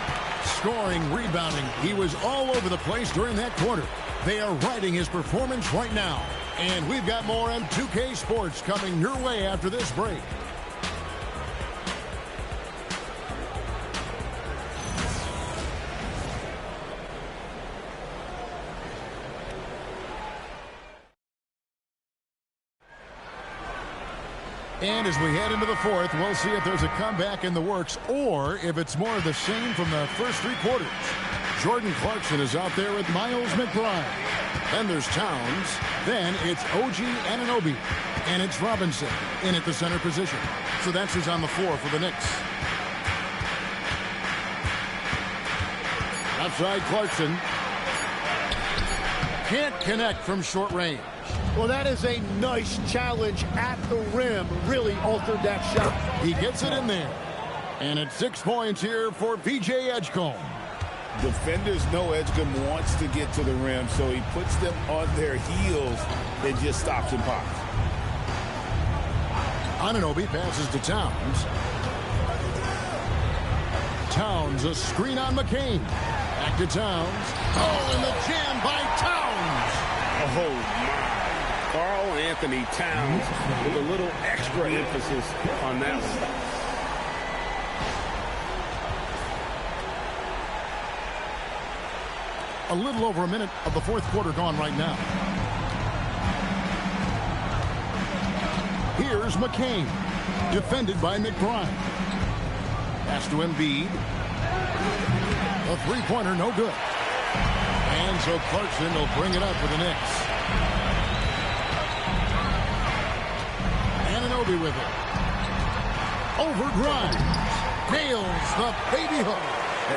Scoring, rebounding. He was all over the place during that quarter. They are riding his performance right now. And we've got more M2K Sports coming your way after this break. And as we head into the fourth, we'll see if there's a comeback in the works or if it's more of the same from the first 3 quarters. Jordan Clarkson is out there with Miles McBride. Then there's Towns. Then it's OG Anunoby. And it's Robinson in at the center position. So that's who's on the floor for the Knicks. Outside Clarkson. Can't connect from short range. Well, that is a nice challenge at the rim. Really altered that shot. He gets it in there. And it's 6 points here for PJ Edgecombe. Defenders know Edgecombe wants to get to the rim, so he puts them on their heels and just stops and pops. Anunoby passes to Towns. Towns, a screen on McCain. Back to Towns. Oh, and the jam by Towns. Oh, my. Karl Anthony Towns with a little extra emphasis on that one. A little over a minute of the fourth quarter gone right now. Here's McCain, defended by McBride. Pass to Embiid. A three-pointer, no good. And so Clarkson will bring it up for the Knicks. Anunoby with it. Over Grimes. Nails the baby hook.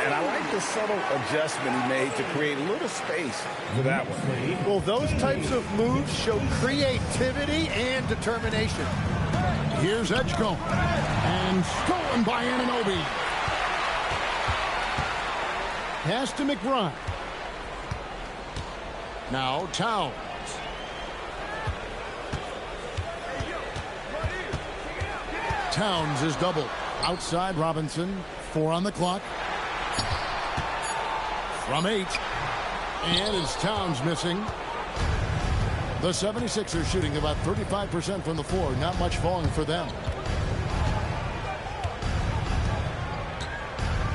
And I like the subtle adjustment he made to create a little space for that one. Well, those types of moves show creativity and determination. Here's Edgecombe. And stolen by Anunoby. Pass to McBride. Now Towns. Towns is doubled. Outside Robinson. 4 on the clock. From 8. And it's Towns missing. The 76ers shooting about 35% from the floor. Not much falling for them.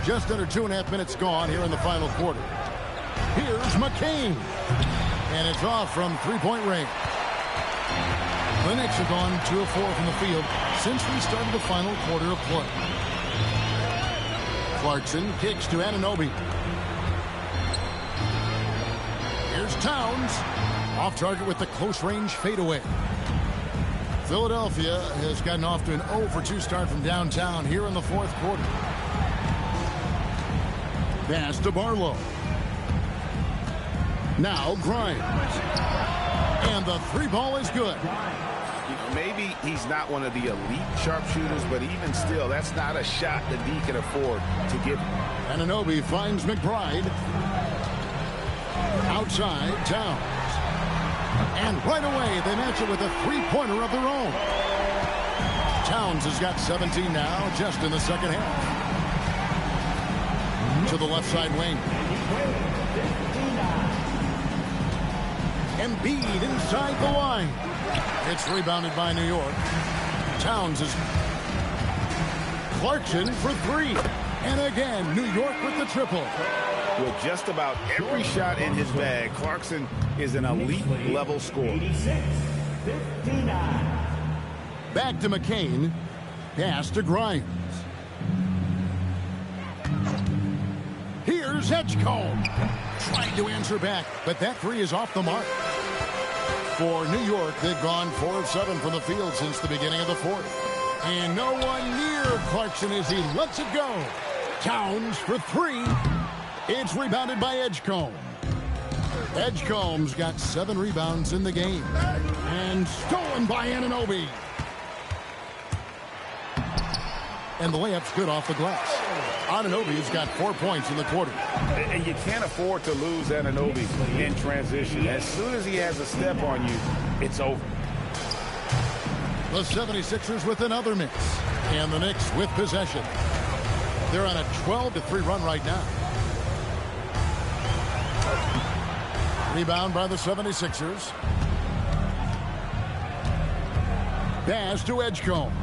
Just under 2.5 minutes gone here in the final quarter. Here's McCain. And it's off from three-point range. The Knicks have gone 2 of 4 from the field since we started the final quarter of play. Clarkson kicks to Anunoby. Here's Towns. Off target with the close-range fadeaway. Philadelphia has gotten off to an 0 for 2 start from downtown here in the fourth quarter. Pass to Barlow. Now Grimes. And the 3 ball is good. Maybe he's not one of the elite sharpshooters, but even still, that's not a shot that D can afford to give him. Anunoby finds McBride. Outside, Towns. And right away, they match it with a three-pointer of their own. Towns has got 17 now, just in the second half. To the left side wing. Embiid inside the line. It's rebounded by New York. Towns is Clarkson for 3. And again, New York with the triple. With just about every shot in his bag, Clarkson is an elite-level scorer. Back to McCain. Pass to Grimes. Here's Edgecombe. Trying to answer back, but that 3 is off the mark. For New York, they've gone 4 of 7 from the field since the beginning of the fourth. And no one near Clarkson as he lets it go. Towns for 3. It's rebounded by Edgecombe. Edgecombe's got 7 rebounds in the game. And stolen by Anunoby. And the layup's good off the glass. Anunoby's got 4 points in the quarter. And you can't afford to lose Anunoby in transition. As soon as he has a step on you, it's over. The 76ers with another miss. And the Knicks with possession. They're on a 12-3 run right now. Rebound by the 76ers. Pass to Edgecombe.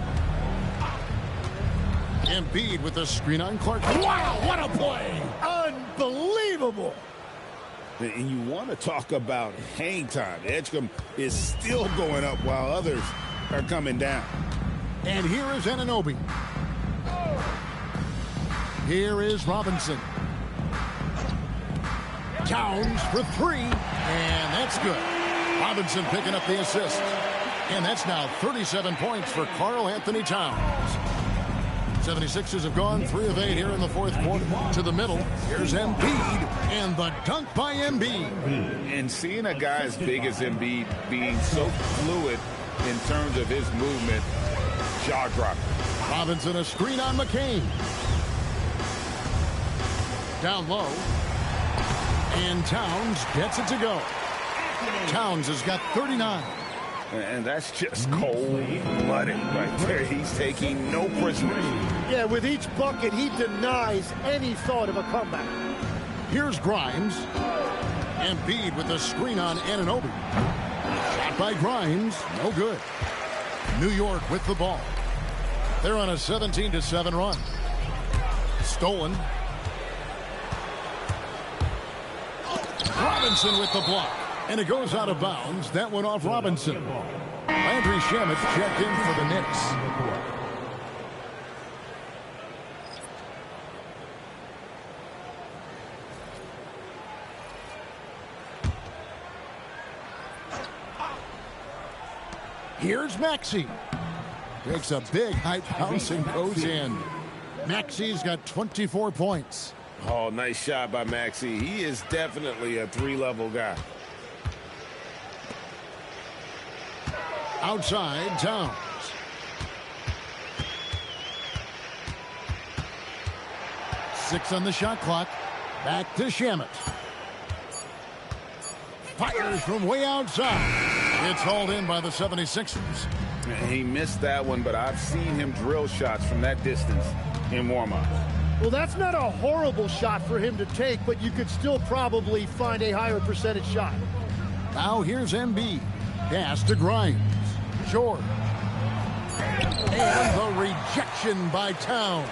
Embiid with the screen on Clark. Wow, what a play! Unbelievable! And you want to talk about hang time. Edgecombe is still going up while others are coming down. And here is Anunoby. Here is Robinson. Towns for 3. And that's good. Robinson picking up the assist. And that's now 37 points for Karl Anthony Towns. 76ers have gone 3 of 8 here in the fourth quarter. To the middle, here's Embiid, and the dunk by Embiid. And seeing a guy as big as Embiid being so fluid in terms of his movement, jaw-dropping. Robinson a screen on McCain. Down low. And Towns gets it to go. Towns has got 39. And that's just cold-blooded right there. He's taking no prisoners. Yeah, with each bucket, he denies any thought of a comeback. Here's Grimes. Embiid with the screen on Anunoby. Shot by Grimes. No good. New York with the ball. They're on a 17-7 run. Stolen. Robinson with the block. And it goes out of bounds. That went off Robinson. Landry Shamet checked in for the Knicks. Here's Maxey. Takes a big high bounce and goes in. Maxey's got 24 points. Oh, nice shot by Maxey. He is definitely a 3-level guy. Outside, Towns. Six on the shot clock. Back to Shamet. Fires from way outside. It's hauled in by the 76ers. He missed that one, but I've seen him drill shots from that distance in warm-ups. Well, that's not a horrible shot for him to take, but you could still probably find a higher percentage shot. Now here's Embiid. Pass to Grimes. Short. And the rejection by Towns.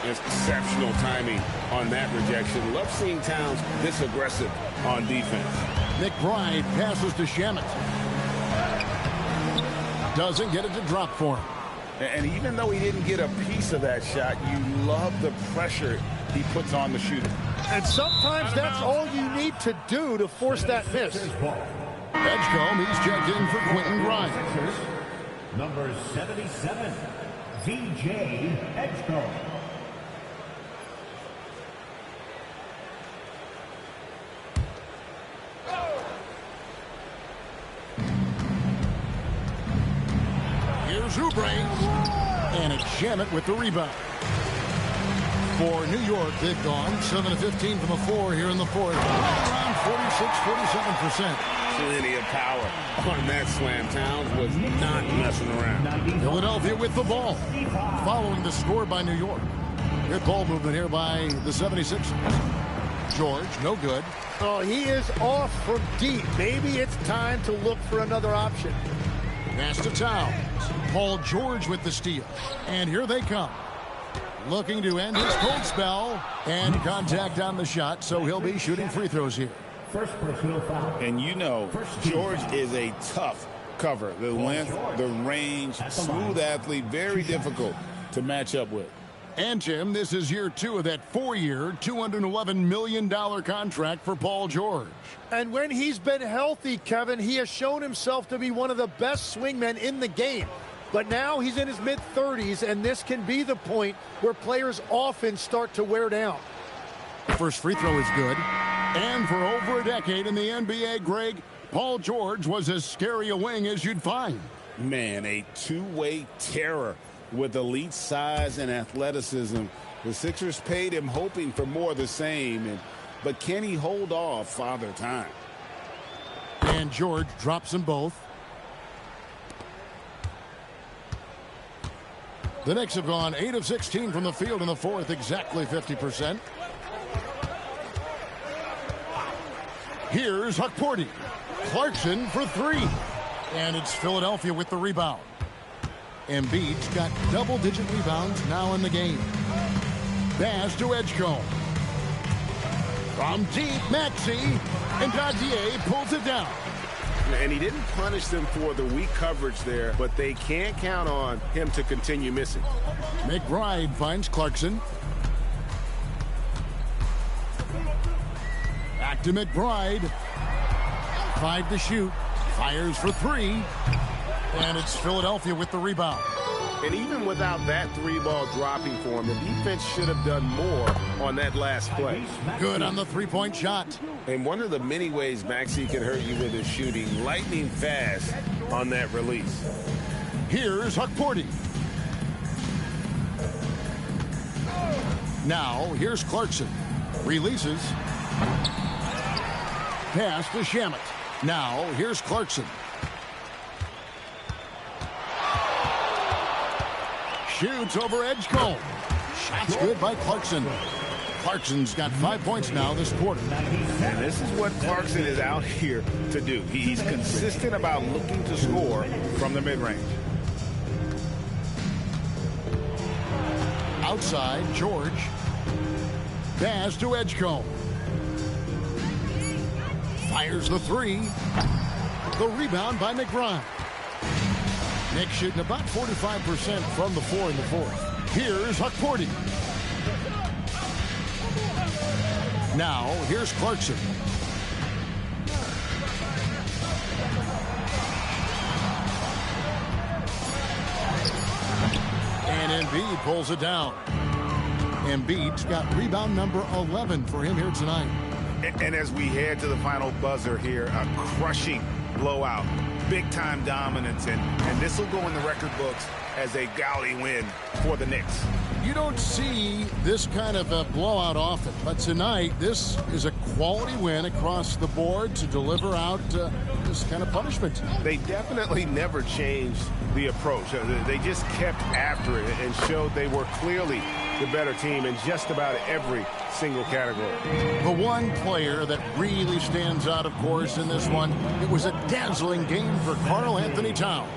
Exceptional timing on that rejection. Love seeing Towns this aggressive on defense. McBride passes to Shamet. Doesn't get it to drop for him. And even though he didn't get a piece of that shot, you love the pressure he puts on the shooter. And sometimes that's all you need to do to force that miss. Edgecombe, he's checked in for Quentin Grimes. Number 77, V.J. Edgecombe. Here's Oubre. And it's Shamet with the rebound. For New York, they've gone 7 of 15 from the floor here in the fourth. Around 46-47%. Plenty of power on that slam. Towns was not messing around. Philadelphia with the ball. Following the score by New York. Good ball movement here by the 76ers. George, no good. Oh, he is off from deep. Maybe it's time to look for another option. Pass to Towns. Paul George with the steal. And here they come. Looking to end his cold spell. And contact on the shot, so he'll be shooting free throws here. First personal foul. And you know, George is a tough cover. The length, the range, smooth athlete, very difficult to match up with. And, Tim, this is year 2 of that 4-year, $211 million contract for Paul George. And when he's been healthy, Kevin, he has shown himself to be one of the best swingmen in the game. But now he's in his mid-30s, and this can be the point where players often start to wear down. First free throw is good. And for over a decade in the NBA, Greg, Paul George was as scary a wing as you'd find. Man, a two-way terror with elite size and athleticism. The Sixers paid him hoping for more of the same, but can he hold off Father Time? And George drops them both. The Knicks have gone 8 of 16 from the field in the fourth, exactly 50%. Here's Hukporti. Clarkson for 3. And it's Philadelphia with the rebound. Embiid's got double-digit rebounds now in the game. Pass to Edgecombe. From deep, Maxey. And Dazier pulls it down. And he didn't punish them for the weak coverage there, but they can't count on him to continue missing. McBride finds Clarkson. Back to McBride. 5 to shoot. Fires for 3. And it's Philadelphia with the rebound. And even without that 3-ball dropping for him, the defense should have done more on that last play. Good on the 3-point shot. And one of the many ways Maxey can hurt you with his shooting, lightning fast on that release. Here's Hukporti. Now, here's Clarkson. Releases. Pass to Shamet. Now, here's Clarkson. Shoots over Edgecombe. Shot's good by Clarkson. Clarkson's got 5 points now this quarter. And this is what Clarkson is out here to do. He's consistent about looking to score from the mid-range. Outside, George. Pass to Edgecombe. Fires the 3. The rebound by McBride. Knicks shooting about 45% from the floor in the fourth. Here's Hukporti. Now, here's Clarkson. And Embiid pulls it down. Embiid's got rebound number 11 for him here tonight. And as we head to the final buzzer here, a crushing blowout. Big-time dominance, and this will go in the record books as a gaudy win for the Knicks. You don't see this kind of a blowout often, but tonight this is a quality win across the board to deliver out this kind of punishment. They definitely never changed the approach. They just kept after it and showed they were clearly the better team in just about every single category. The one player that really stands out, of course, in this one, it was a dazzling game for Karl Anthony Towns.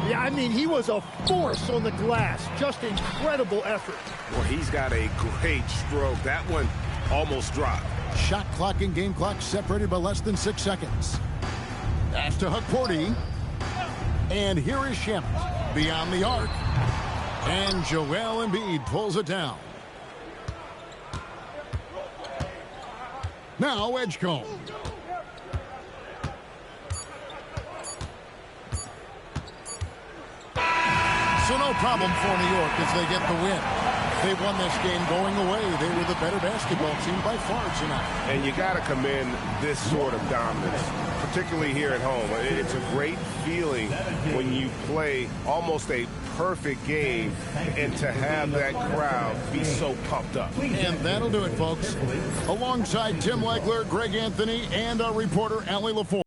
Yeah, I mean, he was a force on the glass. Just incredible effort. Well, he's got a great stroke. That one almost dropped. Shot clock and game clock separated by less than 6 seconds. Pass to Hukporti. And here is Shamet beyond the arc. And Joel Embiid pulls it down. Now Edgecombe. So no problem for New York as they get the win. They won this game going away. They were the better basketball team by far tonight. And you got to commend this sort of dominance, particularly here at home. It's a great feeling when you play almost a perfect game and to have that crowd be so pumped up. And that'll do it, folks. Alongside Tim Legler, Greg Anthony, and our reporter, Allie LaForge.